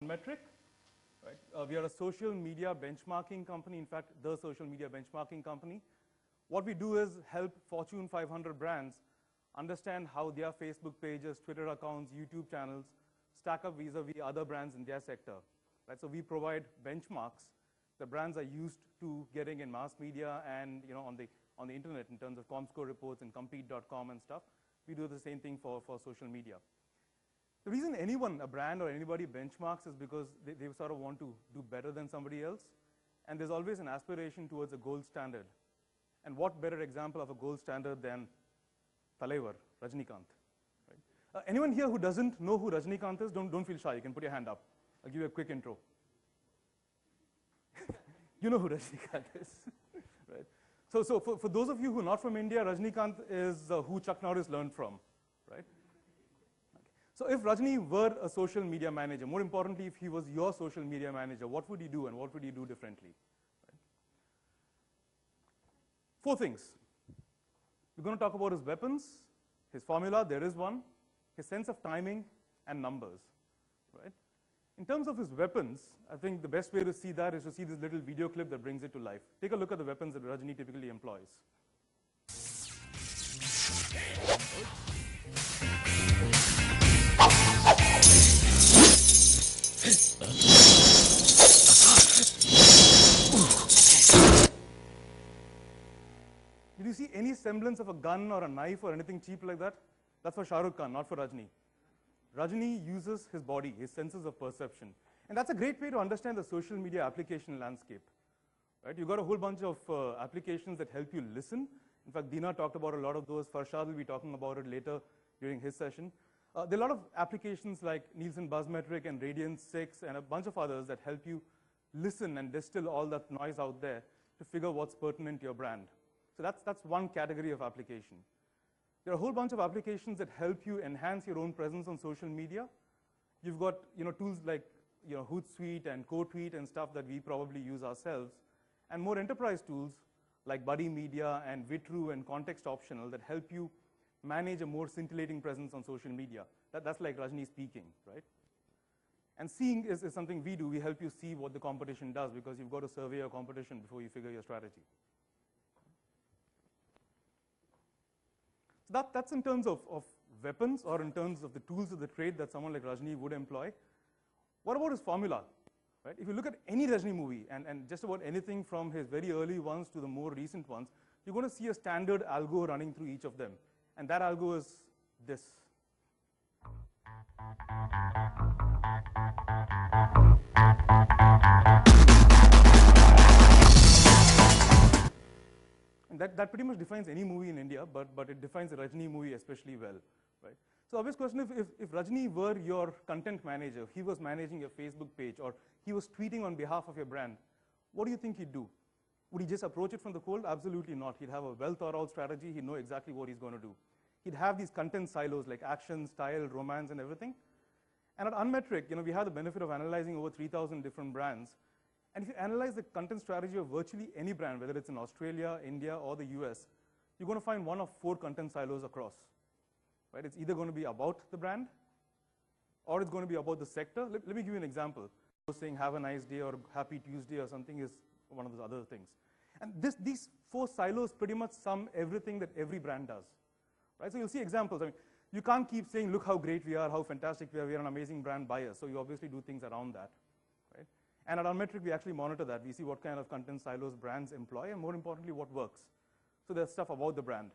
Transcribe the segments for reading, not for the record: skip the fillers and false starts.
Metric, right? We are a social media benchmarking company. In fact, the social media benchmarking company. What we do is help Fortune 500 brands understand how their Facebook pages, Twitter accounts, YouTube channels stack up vis-a-vis other brands in their sector. Right? So we provide benchmarks that brands are used to getting in mass media and on the internet in terms of Comscore reports and Compete.com and stuff. We do the same thing for social media. The reason anyone, a brand or anybody benchmarks is because they sort of want to do better than somebody else. And there's always an aspiration towards a gold standard. And what better example of a gold standard than Talaivar, Rajinikanth? Right? Anyone here who doesn't know who Rajinikanth is, don't feel shy. You can put your hand up. I'll give you a quick intro. You know who Rajinikanth is. Right? So for those of you who are not from India, Rajinikanth is who Chuck Norris learned from. Right? So if Rajni were a social media manager, more importantly, if he was your social media manager, what would he do and what would he do differently? Right? 4 things. We're going to talk about his weapons, his formula, there is one, his sense of timing, and numbers. Right? In terms of his weapons, I think the best way to see that is to see this little video clip that brings it to life. Take a look at the weapons that Rajni typically employs. Did you see any semblance of a gun or a knife or anything cheap like that? That's for Shah Rukh Khan, not for Rajni. Rajni uses his body, his senses of perception. And that's a great way to understand the social media application landscape. Right? You've got a whole bunch of applications that help you listen. In fact, Dina talked about a lot of those. Farshad will be talking about it later during his session. There are a lot of applications like Nielsen Buzzmetric and Radiance 6 and a bunch of others that help you listen and distill all that noise out there to figure what's pertinent to your brand. So that's one category of application. There are a whole bunch of applications that help you enhance your own presence on social media. You've got tools like Hootsuite and CoTweet and stuff that we probably use ourselves, and more enterprise tools like Buddy Media and Vitru and Context Optional that help you manage a more scintillating presence on social media. That's like Rajni speaking, right? And seeing is something we do. We help you see what the competition does because you've got to survey your competition before you figure your strategy. So that's in terms of weapons or in terms of the tools of the trade that someone like Rajni would employ. What about his formula? Right? If you look at any Rajni movie and just about anything from his very early ones to the more recent ones, you're going to see a standard algo running through each of them. And that algo is this. And that pretty much defines any movie in India, but it defines a Rajni movie especially well. Right? So obvious question, if Rajni were your content manager, he was managing your Facebook page, or he was tweeting on behalf of your brand, what do you think he'd do? Would he just approach it from the cold? Absolutely not. He'd have a well thought out strategy. He'd know exactly what he's going to do. He'd have these content silos like action, style, romance, and everything. And at Unmetric, we have the benefit of analyzing over 3,000 different brands. And if you analyze the content strategy of virtually any brand, whether it's in Australia, India, or the US, you're going to find one of 4 content silos across. Right? It's either going to be about the brand, or it's going to be about the sector. Let me give you an example. Saying have a nice day or happy Tuesday or something is one of those other things. And these 4 silos pretty much sum everything that every brand does. Right? So you'll see examples. I mean, you can't keep saying, look how great we are, how fantastic we are an amazing brand buyer. So you obviously do things around that. Right? And at Unmetric, we actually monitor that. We see what kind of content silos brands employ, and more importantly, what works. So there's stuff about the brand.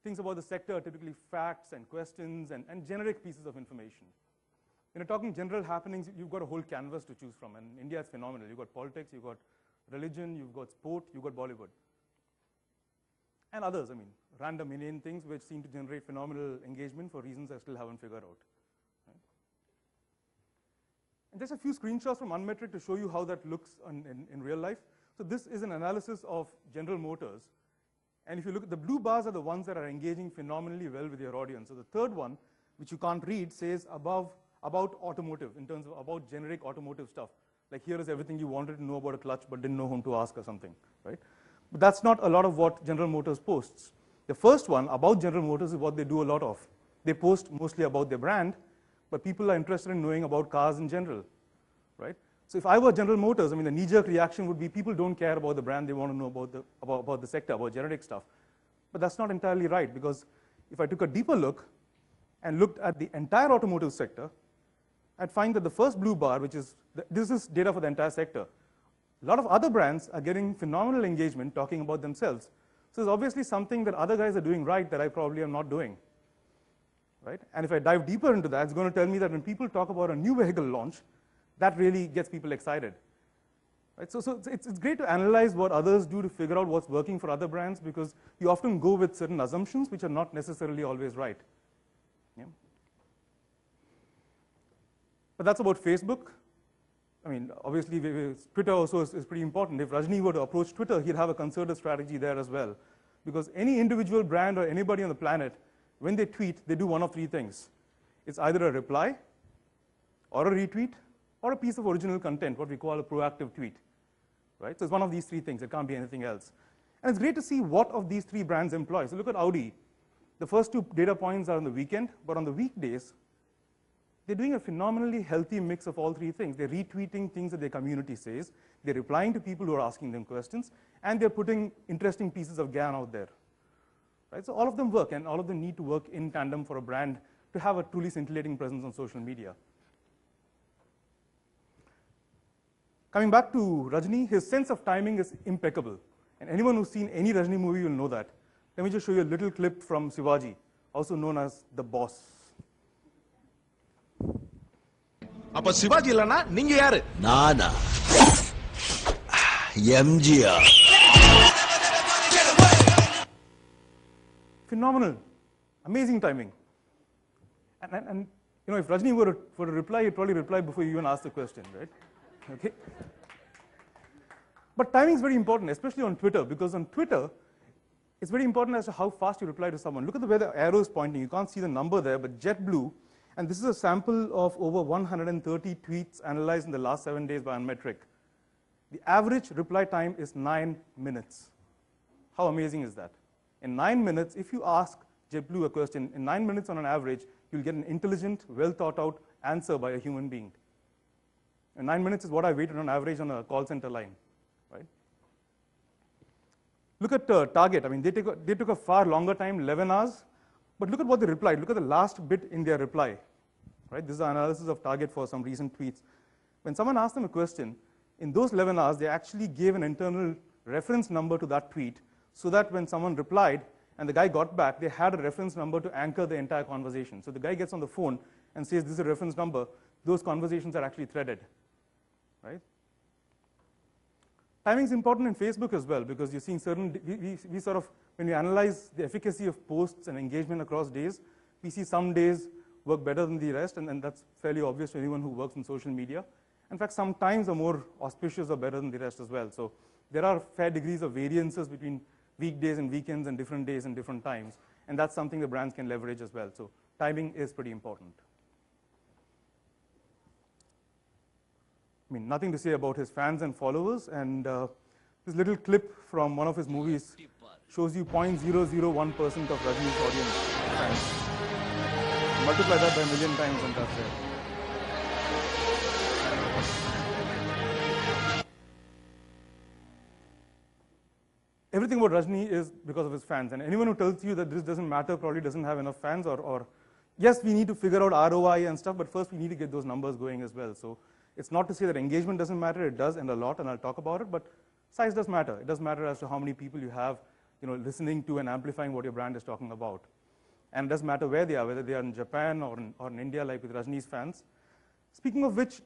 Things about the sector are typically facts and questions and generic pieces of information. When you're talking general happenings, you've got a whole canvas to choose from. And in India, it's phenomenal. You've got politics, you've got religion, you've got sport, you've got Bollywood. And others, random inane things which seem to generate phenomenal engagement for reasons I still haven't figured out. Right? And just a few screenshots from Unmetric to show you how that looks in real life. So this is an analysis of General Motors. And if you look at the blue bars are the ones that are engaging phenomenally well with your audience. So the third one, which you can't read, says about automotive, in terms of about generic automotive stuff. Like here is everything you wanted to know about a clutch but didn't know whom to ask or something, right? But that's not a lot of what General Motors posts. The first one, about General Motors, is what they do a lot of. They post mostly about their brand, but people are interested in knowing about cars in general. right? So if I were General Motors, I mean, the knee-jerk reaction would be people don't care about the brand, they want to know about the sector, about generic stuff. But that's not entirely right, because if I took a deeper look and looked at the entire automotive sector, I'd find that the first blue bar, which is, this is data for the entire sector, a lot of other brands are getting phenomenal engagement talking about themselves. So there's obviously something that other guys are doing right that I probably am not doing, right? And if I dive deeper into that, it's going to tell me that when people talk about a new vehicle launch, that really gets people excited, right? So it's great to analyze what others do to figure out what's working for other brands, because you often go with certain assumptions which are not necessarily always right. Yeah? But that's about Facebook. I mean, obviously, Twitter also is pretty important. If Rajni were to approach Twitter, he'd have a concerted strategy there as well. Because any individual brand or anybody on the planet, when they tweet, they do one of three things. It's either a reply, or a retweet, or a piece of original content, what we call a proactive tweet, right? So it's one of these three things. It can't be anything else. And it's great to see what of these three brands employ. So look at Audi. The first two data points are on the weekend, but on the weekdays, they're doing a phenomenally healthy mix of all three things. They're retweeting things that their community says, they're replying to people who are asking them questions, and they're putting interesting pieces of GAN out there, right? So all of them work, and all of them need to work in tandem for a brand to have a truly scintillating presence on social media. Coming back to Rajni, his sense of timing is impeccable. And anyone who's seen any Rajni movie will know that. Let me just show you a little clip from Shivaji, also known as The Boss. அப்ப சிவாஜி இல்லனா நீங்க யாரு? நானா MGR. Phenomenal, amazing timing. And you know, if Rajni were to reply, he'd probably reply before you even ask the question, right? Okay. But timing is very important, especially on Twitter, because on Twitter, it's very important as to how fast you reply to someone. Look at the way the arrow is pointing. You can't see the number there, but JetBlue, and this is a sample of over 130 tweets analyzed in the last 7 days by Unmetric. The average reply time is 9 minutes. How amazing is that? In 9 minutes, if you ask JetBlue a question, in 9 minutes on an average, you'll get an intelligent, well thought out answer by a human being. And 9 minutes is what I waited on average on a call center line, right? Look at Target. I mean, they took a far longer time, 11 hours. But look at what they replied. Look at the last bit in their reply, right? This is an analysis of Target for some recent tweets. When someone asked them a question, in those 11 hours, they actually gave an internal reference number to that tweet so that when someone replied and the guy got back, they had a reference number to anchor the entire conversation. So the guy gets on the phone and says, this is a reference number. Those conversations are actually threaded, right? Timing is important in Facebook as well, because you're seeing certain, we sort of, when we analyze the efficacy of posts and engagement across days, we see some days work better than the rest, and that's fairly obvious to anyone who works in social media. In fact, some times are more auspicious or better than the rest as well. So there are fair degrees of variances between weekdays and weekends and different days and different times, and that's something the brands can leverage as well. So timing is pretty important. I mean, nothing to say about his fans and followers, and this little clip from one of his movies shows you 0.001% of Rajni's audience fans. Multiply that by a million times and that's it. Everything about Rajni is because of his fans, and anyone who tells you that this doesn't matter probably doesn't have enough fans, or yes, we need to figure out ROI and stuff, but first we need to get those numbers going as well. So it's not to say that engagement doesn't matter, it does, and a lot, and I'll talk about it, but size does matter. It does matter as to how many people you have, you know, listening to and amplifying what your brand is talking about. And it doesn't matter where they are, whether they are in Japan or in India, like with Rajni's fans. Speaking of which,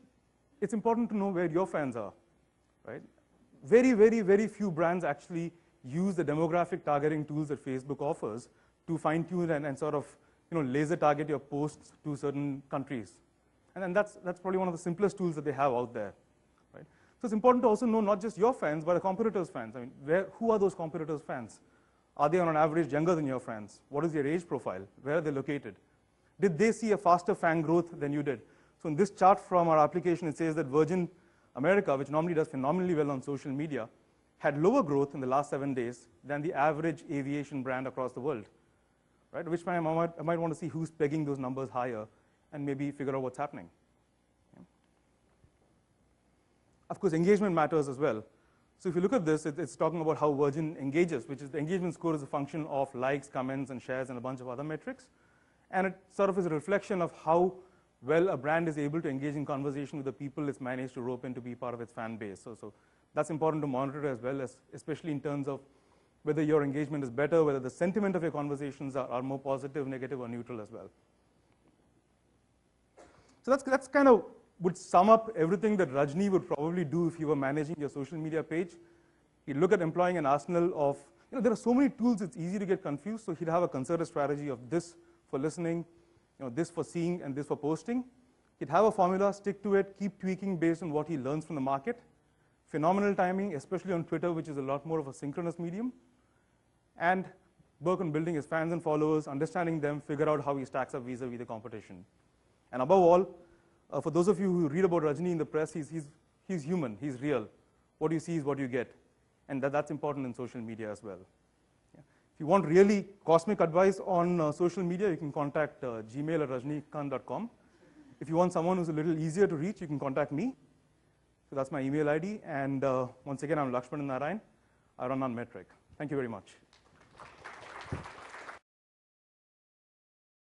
it's important to know where your fans are, right? Very, very, very few brands actually use the demographic targeting tools that Facebook offers to fine-tune and sort of, you know, laser target your posts to certain countries. And that's probably one of the simplest tools that they have out there, right? So it's important to also know not just your fans, but a competitor's fans. I mean, who are those competitors' fans? Are they on an average younger than your fans? What is their age profile? Where are they located? Did they see a faster fan growth than you did? So in this chart from our application, it says that Virgin America, which normally does phenomenally well on social media, had lower growth in the last 7 days than the average aviation brand across the world, right? At which time I might want to see who's pegging those numbers higher and maybe figure out what's happening. Okay. Of course, engagement matters as well. So if you look at this, it's talking about how Virgin engages, which is the engagement score is a function of likes, comments, and shares, and a bunch of other metrics. And it sort of is a reflection of how well a brand is able to engage in conversation with the people it's managed to rope in to be part of its fan base. So that's important to monitor as well, especially in terms of whether your engagement is better, whether the sentiment of your conversations are more positive, negative, or neutral as well. So that's kind of would sum up everything that Rajni would probably do if you were managing your social media page. He'd look at employing an arsenal of, there are so many tools, it's easy to get confused. So he'd have a concerted strategy of this for listening, this for seeing, and this for posting. He'd have a formula, stick to it, keep tweaking based on what he learns from the market. Phenomenal timing, especially on Twitter, which is a lot more of a synchronous medium. And work on building his fans and followers, understanding them, figure out how he stacks up vis-a-vis the competition. And above all, for those of you who read about Rajni in the press, he's human, he's real. What you see is what you get. And that's important in social media as well. Yeah. If you want really cosmic advice on social media, you can contact gmail@rajnikant.com. If you want someone who's a little easier to reach, you can contact me. So that's my email ID. And once again, I'm Lakshman Narayan. I run on Metric. Thank you very much.